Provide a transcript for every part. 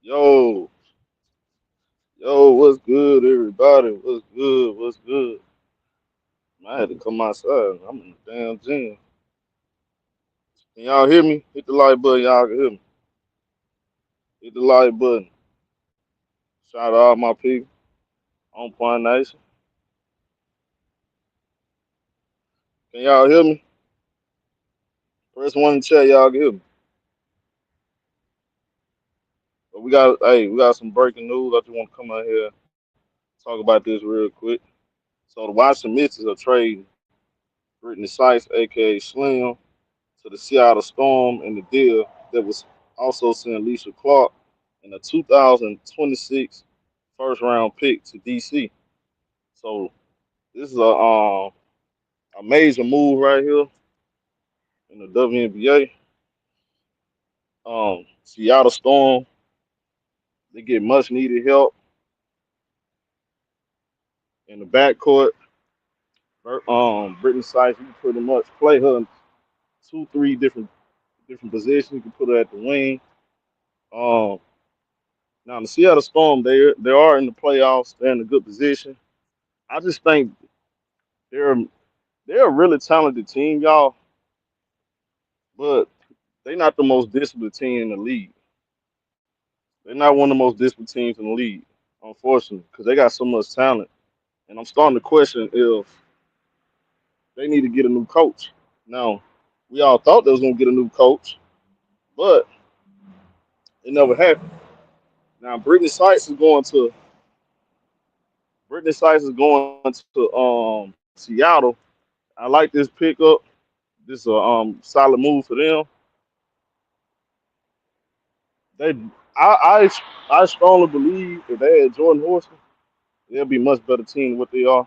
Yo, what's good, everybody? What's good? What's good? I had to come outside. I'm in the damn gym. Can y'all hear me? Hit the like button. Y'all can hear me. Hit the like button. Shout out to all my people on Point Nation. Can y'all hear me? Press one in the chat. Y'all can hear me. But we got some breaking news. I just want to come out here talk about this real quick. So the Washington Mystics are trading Brittany Sykes, aka Slim, to the Seattle Storm in the deal that was also sent Alicia Clark in a 2026 first round pick to DC. So this is a major move right here in the WNBA. Seattle Storm, they get much needed help in the backcourt. Brittany Sykes, you can pretty much play her in two, three different positions. You can put her at the wing. Um, Now the Seattle Storm, they are in the playoffs. They're in a good position. I just think they're they're a really talented team, y'all, but they're not the most disciplined team in the league. They're not one of the most disciplined teams in the league, unfortunately, because they got so much talent. And I'm starting to question if they need to get a new coach. Now, we all thought they was gonna get a new coach, but it never happened. Now, Brittany Sykes is going to Seattle. I like this pickup. This is a solid move for them. They, I strongly believe if they had Jordan Horson, they'll be a much better team than what they are.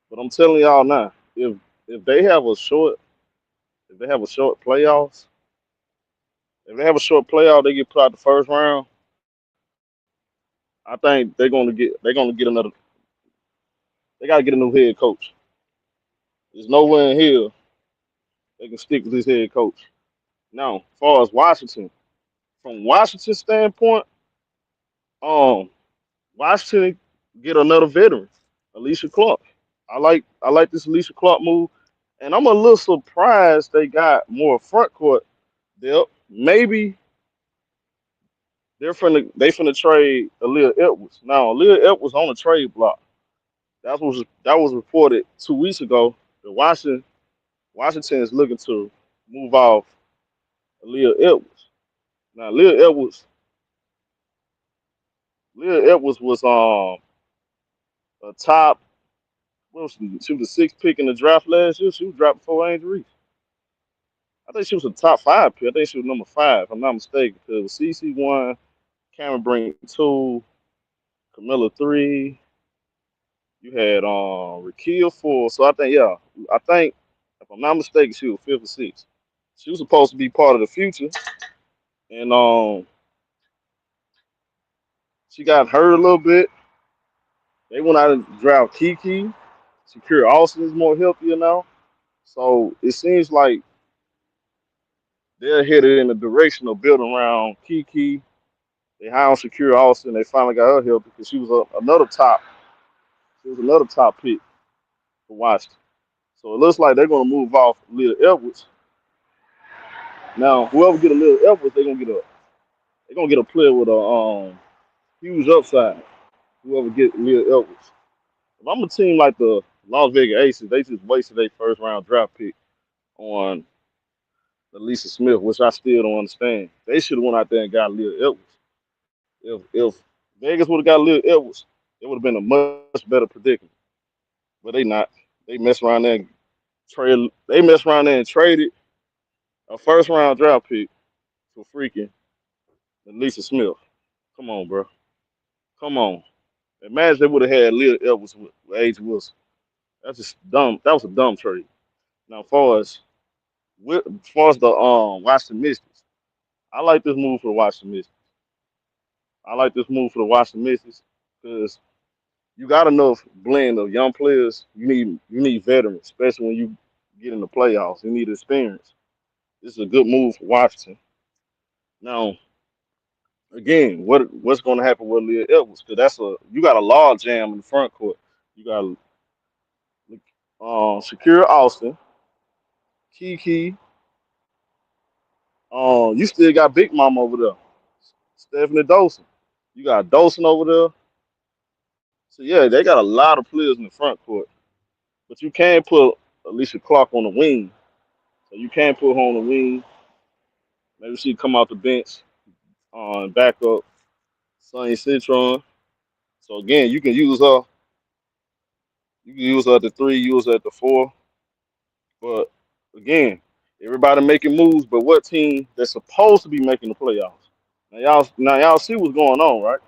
But I'm telling y'all now, if they have a short, if they have a short playoffs, if they have a short playoff, they get put out the first round. I think they're gonna get another. They gotta get a new head coach. There's nowhere in here they can stick with this head coach. Now, as far as Washington, from Washington's standpoint, um, Washington get another veteran, Alicia Clark. I like this Alicia Clark move, and I'm a little surprised they got more front court depth. Maybe they finna trade Aaliyah Edwards. Now Aaliyah Edwards on the trade block. That was reported 2 weeks ago. The Washington is looking to move off Aaliyah Edwards. Now Aaliyah Edwards was a top. What was she was the sixth pick in the draft last year. She was drafted before Angel Reese. I think she was a top five pick. I think she was number five, if I'm not mistaken. Because it was CC one, Cameron Brink two, Camilla three. You had Rakia four. So I think I think if I'm not mistaken, she was fifth or sixth. She was supposed to be part of the future, and she got hurt a little bit. They went out and draft Kiki. Secure Austin is more healthier now. So it seems like they're headed in the direction of building around Kiki. They hired Secure Austin. They finally got her healthy because she was another top. She was another top pick for Washington. So it looks like they're going to move off Lil Edwards. Now, whoever get a Lil Edwards, they're gonna get a player with a huge upside. Whoever get Lil Edwards. If I'm a team like the Las Vegas Aces, they just wasted their first round draft pick on Lisa Smith, which I still don't understand. They should have went out there and got Lil Edwards. If Vegas would have got Lil Edwards, it would have been a much better predicament. But they not. They mess around there and They mess around there and traded a first round draft pick for freaking Lisa Smith. Come on, bro. Come on. Imagine they would have had Lil Edwards with A.J. Wilson. That's just dumb. That was a dumb trade. Now, as far as the Washington Mystics, I like this move for the Washington Mystics. I like this move for the Washington Mystics because you got enough blend of young players. You need veterans, especially when you get in the playoffs. You need experience. This is a good move for Washington. Now, Again, what's going to happen with Leah Edwards? Because you got a log jam in the front court. You got Shakira Austin, Kiki. You still got Big Mama over there, Stephanie Dolson. You got Dolson over there. So yeah, they got a lot of players in the front court, but you can't put Alicia Clark on the wing. So you can't put her on the wing. Maybe she come off the bench and back up Sonny Citron. So again, you can use her. You can use her at the three, use her at the four. But again, everybody making moves, but what team that's supposed to be making the playoffs? Now y'all see what's going on, right?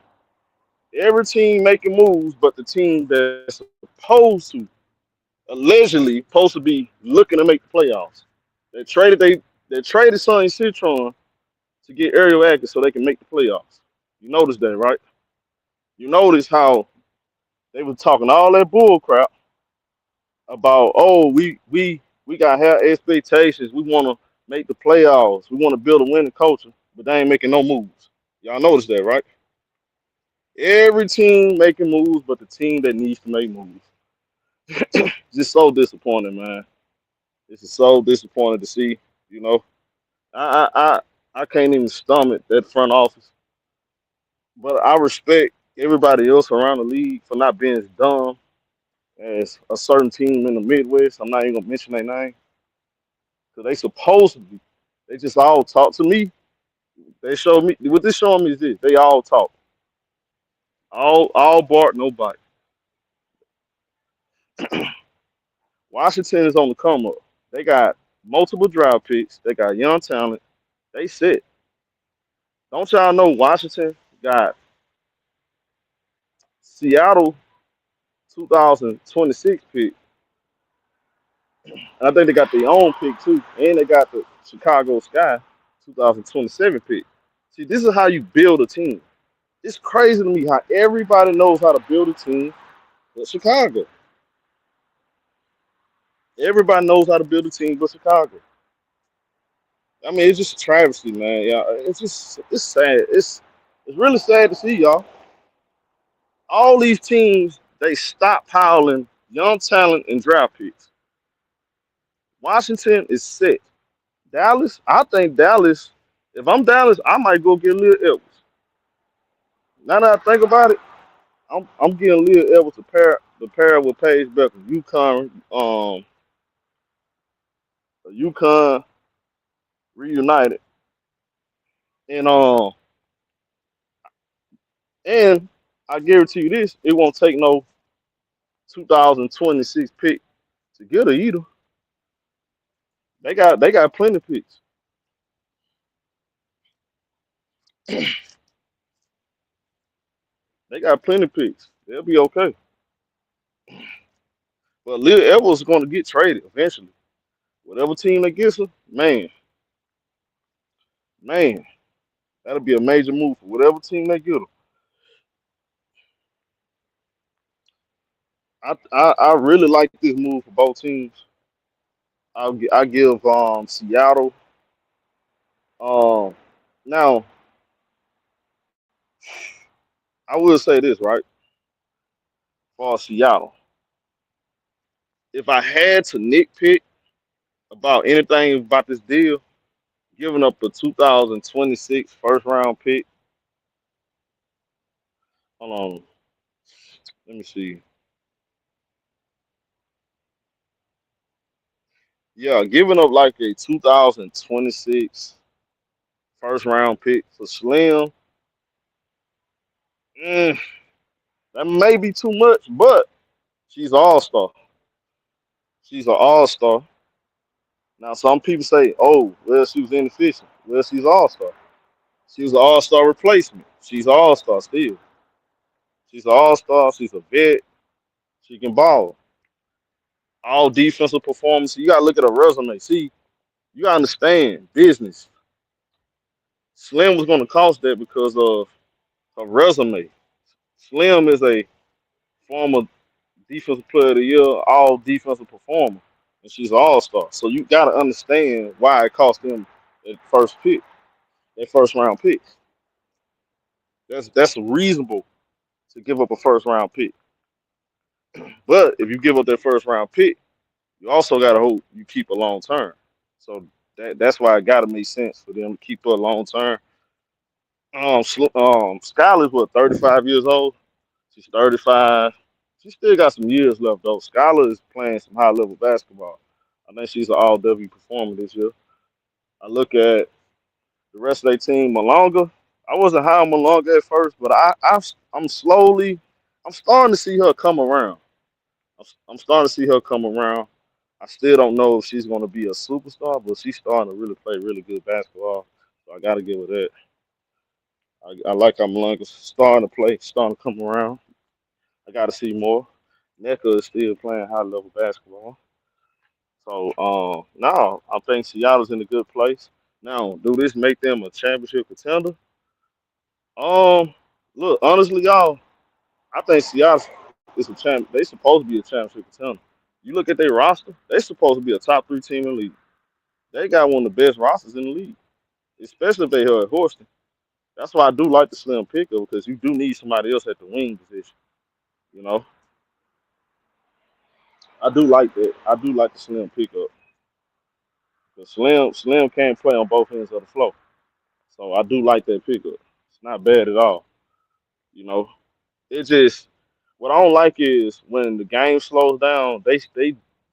Every team making moves, but the team that's supposed to, allegedly, supposed to be looking to make the playoffs. They traded Sonny Citron to get Ariel Atkins so they can make the playoffs. You notice that, right? You notice how they were talking all that bull crap about, oh, we got high expectations. We want to make the playoffs. We want to build a winning culture, but they ain't making no moves. Y'all notice that, right? Every team making moves, but the team that needs to make moves. Just so disappointing, man. This is so disappointing to see. You know, I I I can't even stomach that front office, but I respect everybody else around the league for not being as dumb as a certain team in the Midwest. I'm not even gonna mention their name because they supposed to be. They just all talk to me. They showed me what this showing me is this. They all talk. All bark, no bite. Washington is on the come up. They got multiple draft picks. They got young talent. They sit. Don't y'all know Washington got Seattle 2026 pick. And I think they got their own pick too. And they got the Chicago Sky 2027 pick. See, this is how you build a team. It's crazy to me how everybody knows how to build a team but Chicago. Everybody knows how to build a team but Chicago. I mean, it's just a travesty, man. Yeah, it's sad. It's really sad to see y'all. All these teams they stop piling young talent and draft picks. Washington is set. Dallas, I think Dallas. If I'm Dallas, I might go get Lil Edwards. Now that I think about it, I'm getting Lil Edwards to pair with Paige Becker. UConn reunited, and and I guarantee you this, it won't take no 2026 pick to get her either. They got plenty of picks. They got plenty of picks. They'll be okay. But Lil Edwards is going to get traded eventually. Whatever team that gets her, man, that'll be a major move for whatever team they get her. I really like this move for both teams. I give Seattle now I will say this right for Seattle. If I had to nitpick about anything about this deal, giving up a 2026 first round pick. Hold on, let me see. Yeah, giving up like a 2026 first round pick for Slim, mm, that may be too much, but she's an all star. She's an all star. Now, some people say, oh, well, she was inefficient. Well, she's all star. She was an all star replacement. She's an all star still. She's an all star. She's a vet. She can ball. All defensive performance. You got to look at her resume. See, you got to understand business. Slim was going to cost that because of her resume. Slim is a former defensive player of the year, all defensive performer, and she's an all star. So you got to understand why it cost them that first pick, that first round pick. That's reasonable to give up a first round pick. But if you give up that first round pick, you also got to hope you keep a long term. So that's why it got to make sense for them to keep her long term. Skylar's what 35 years old. She's 35. She still got some years left though. Skylar is playing some high level basketball. I think she's an all W performer this year. I look at the rest of their team, Malonga. I wasn't high on Malonga at first, but I'm slowly, I'm starting to see her come around. I'm starting to see her come around. I still don't know if she's going to be a superstar, but she's starting to really play really good basketball. So I got to give her that. I like how Malonga's starting to play, starting to come around. I got to see more. NECA is still playing high level basketball. So now I think Seattle's in a good place. Now, do this make them a championship contender? Um, Look, honestly, y'all, I think Seattle is a champ. They supposed to be a championship contender. You look at their roster; they supposed to be a top three team in the league. They got one of the best rosters in the league, especially if they held Houston. That's why I do like the slim pickup because you do need somebody else at the wing position. You know, I do like that. I do like the slim pickup because Slim can't play on both ends of the floor. So I do like that pickup. It's not bad at all. You know, it just what I don't like is when the game slows down, they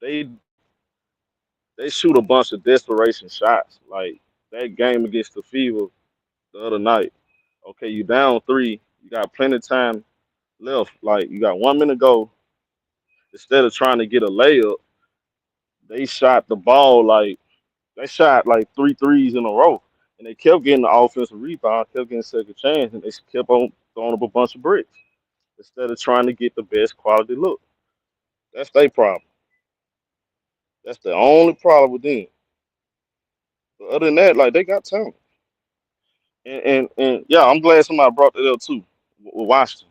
they shoot a bunch of desperation shots. Like that game against the Fever the other night. Okay, you down three, you got plenty of time left. Like you got 1 minute to go. Instead of trying to get a layup, they shot the ball like they shot like three threes in a row. And they kept getting the offensive rebound, kept getting second chance, and they kept on throwing up a bunch of bricks instead of trying to get the best quality look. That's their problem. That's the only problem with them. But other than that, like they got talent. And yeah, I'm glad somebody brought that up too with Washington.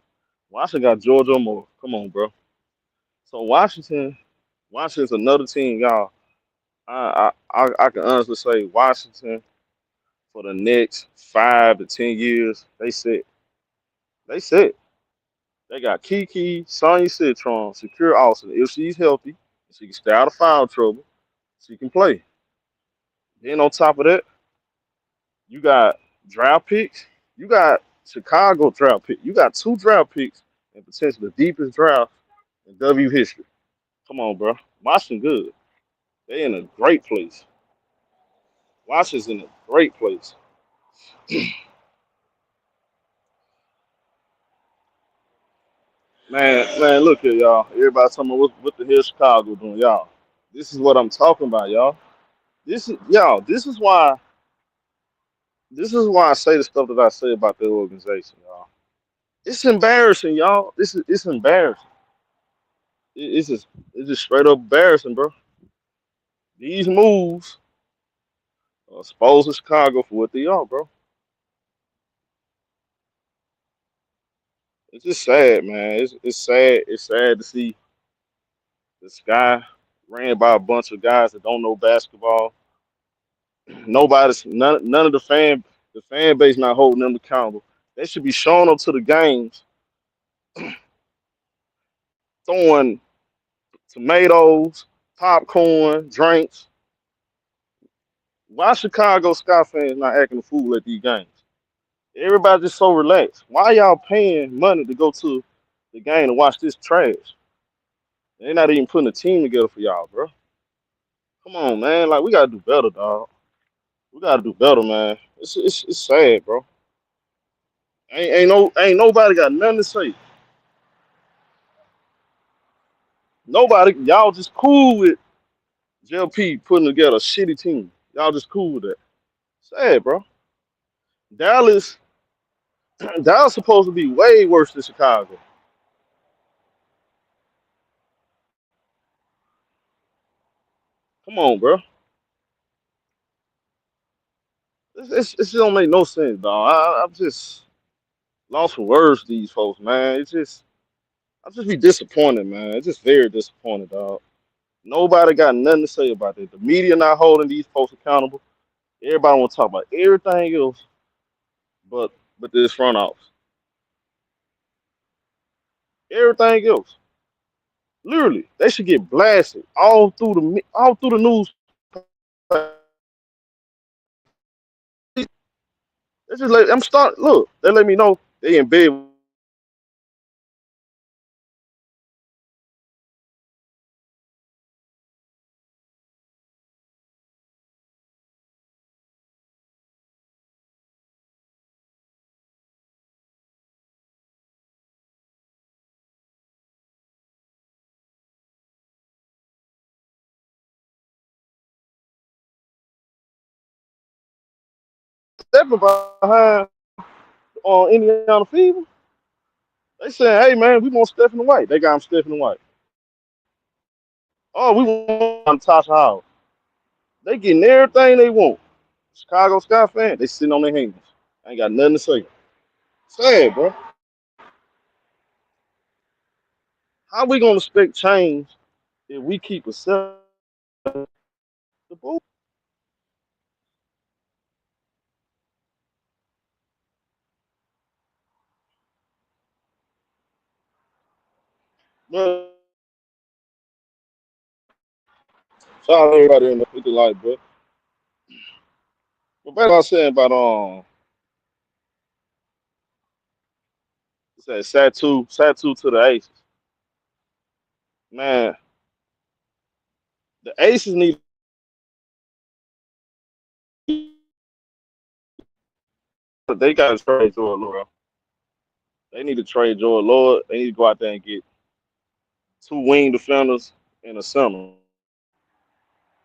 Washington got Georgia Moore. Come on, bro. So Washington's another team, y'all. I can honestly say Washington for the next 5 to 10 years, they set. They set. They got Kiki, Sonya Citron, Secure Austin. If she's healthy, she can stay out of foul trouble. She can play. Then on top of that, you got draft picks. You got Chicago draft pick. You got two draft picks and potentially the deepest draft in W history. Come on, bro. Washington good. They in a great place. Washington's in a great place. Man, look here, y'all. Everybody talking about what the hell Chicago doing, y'all. This is what I'm talking about, y'all. This is y'all. This is why I say the stuff that I say about the organization, y'all. It's embarrassing, y'all. It's embarrassing. It's just straight up embarrassing, bro. These moves are exposing Chicago for what they are, bro. It's just sad, man. It's sad. It's sad to see this guy ran by a bunch of guys that don't know basketball. None of the fan base not holding them accountable. They should be showing up to the games, throwing tomatoes, popcorn, drinks. Why Chicago Sky fans not acting a fool at these games? Everybody just so relaxed. Why y'all paying money to go to the game to watch this trash? They're not even putting a team together for y'all, bro. Come on, man. Like we gotta do better, dog. We gotta do better, man. It's sad, bro. Ain't nobody got nothing to say. Nobody, y'all just cool with JLP putting together a shitty team. Y'all just cool with that. Sad, bro. Dallas, Dallas supposed to be way worse than Chicago. Come on, bro. It just don't make no sense, dog. I'm just lost for words. These folks, man. I just be disappointed, man. It's just very disappointed, dog. Nobody got nothing to say about it. The media not holding these folks accountable. Everybody want to talk about everything else, but this front office. Everything else, literally, they should get blasted all through the news. They just let I'm start. Look, they let me know they in bed. Stepping behind on Indiana Fever. They saying, "Hey man, we want Stephen White." They got him Stephen White. Oh, we want Tasha House. They getting everything they want. Chicago Sky fan, they sitting on their hands. I ain't got nothing to say. Sad, bro. How we gonna expect change if we keep accepting the bull? But shout out to everybody in the 50 life, bro. But back to what I was saying about it said Satu to the Aces. Man, the Aces need they got to trade Jordan Lord. They need to trade Jordan Lord. They need to go out there and get two wing defenders in the summer.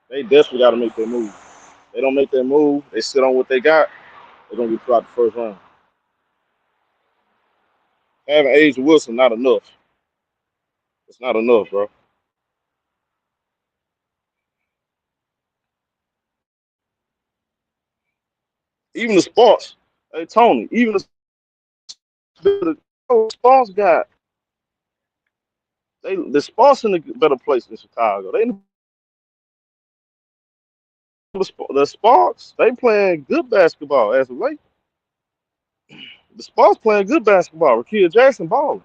They desperately got to make that move. They don't make that move. They sit on what they got. They're gonna get throughout the first round. Having Age Wilson not enough. It's not enough, bro. Even the Sparks, hey Tony, even the Sparks got the Sparks in a better place than Chicago. They the Sparks they playing good basketball as of late. The Sparks playing good basketball. Rakia Jackson balling.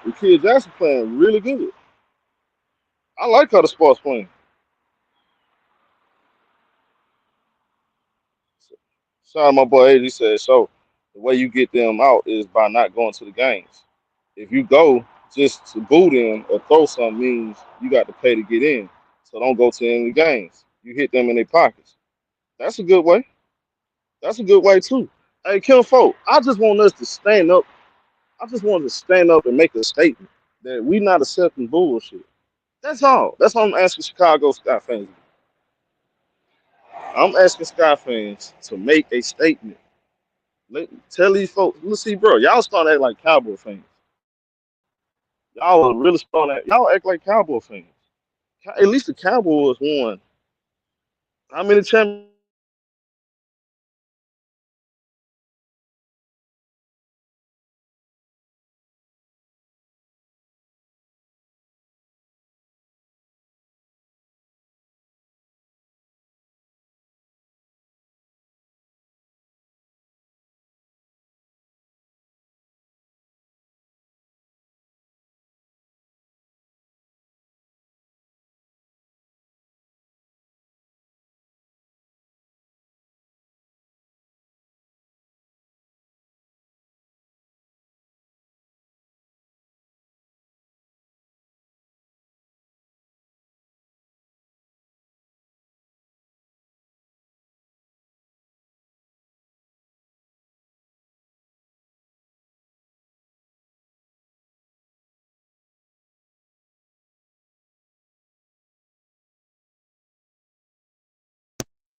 Rakia Jackson playing really good. I like how the Sparks playing. Shout out my boy AD, he said so. The way you get them out is by not going to the games. If you go just to boo them or throw something means you got to pay to get in. So don't go to any games. You hit them in their pockets. That's a good way. That's a good way too. Hey, Kim Folk, I just want us to stand up. I just want to stand up and make a statement that we not accepting bullshit. That's all. That's all I'm asking Chicago Sky fans. I'm asking Sky fans to make a statement. Tell these folks, let's see, bro, y'all start acting like Cowboy fans. Y'all are really starting that. Y'all act like Cowboy fans. At least the Cowboys won. How many championships?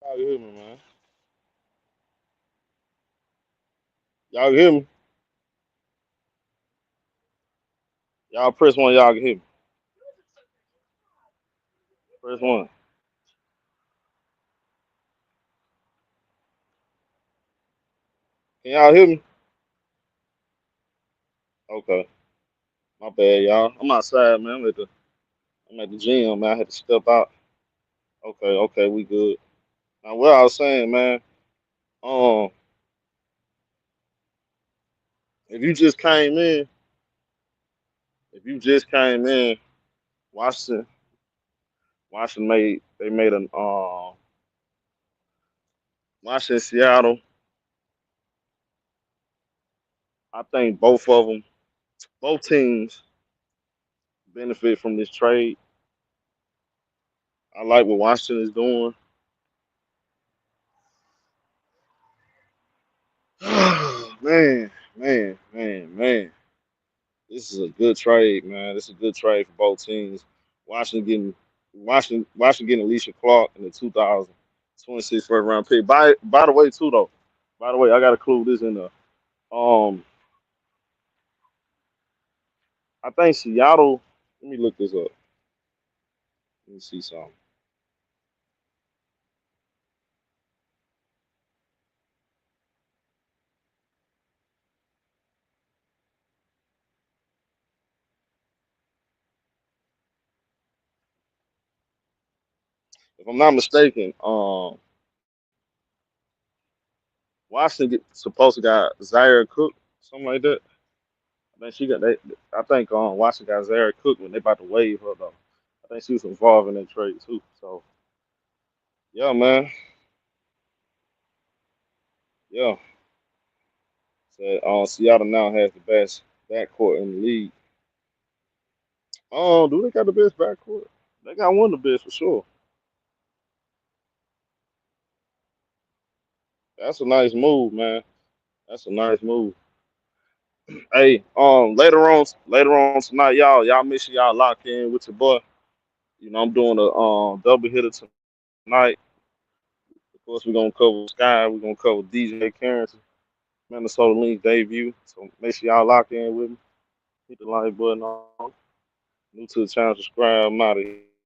Y'all hear me, man? Y'all hear me? Y'all press one. Y'all can hear me. Press one. Can y'all hear me? Okay. My bad, y'all. I'm outside, man. I'm at the gym, man. I had to step out. Okay, okay, we good. Now, what I was saying, man. Um, if you just came in, if you just came in, Washington, Washington made an Washington Seattle. I think both teams benefit from this trade. I like what Washington is doing. Man, man. This is a good trade, man. This is a good trade for both teams. Washington getting Washington getting Alicia Clark in the 2026 first round pick. By the way, too though. By the way, I gotta include this in the I think Seattle. Let me look this up. Let me see something. If I'm not mistaken, Washington supposed to got Zaire Cook, something like that. I think she got they. I think Washington got Zaire Cook when they about to waive her though. I think she was involved in that trade too. So yeah, man. Yeah. So Seattle now has the best backcourt in the league. Oh, do they got the best backcourt? They got one of the best for sure. That's a nice move, man. That's a nice move. Hey, later on tonight, y'all make sure y'all lock in with your boy. You know, I'm doing a double hitter tonight. Of course, we're gonna cover Sky. We're gonna cover DJ Carrington, Minnesota Lynx debut. So make sure y'all lock in with me. Hit the like button on. New to the channel, subscribe. I'm out of here.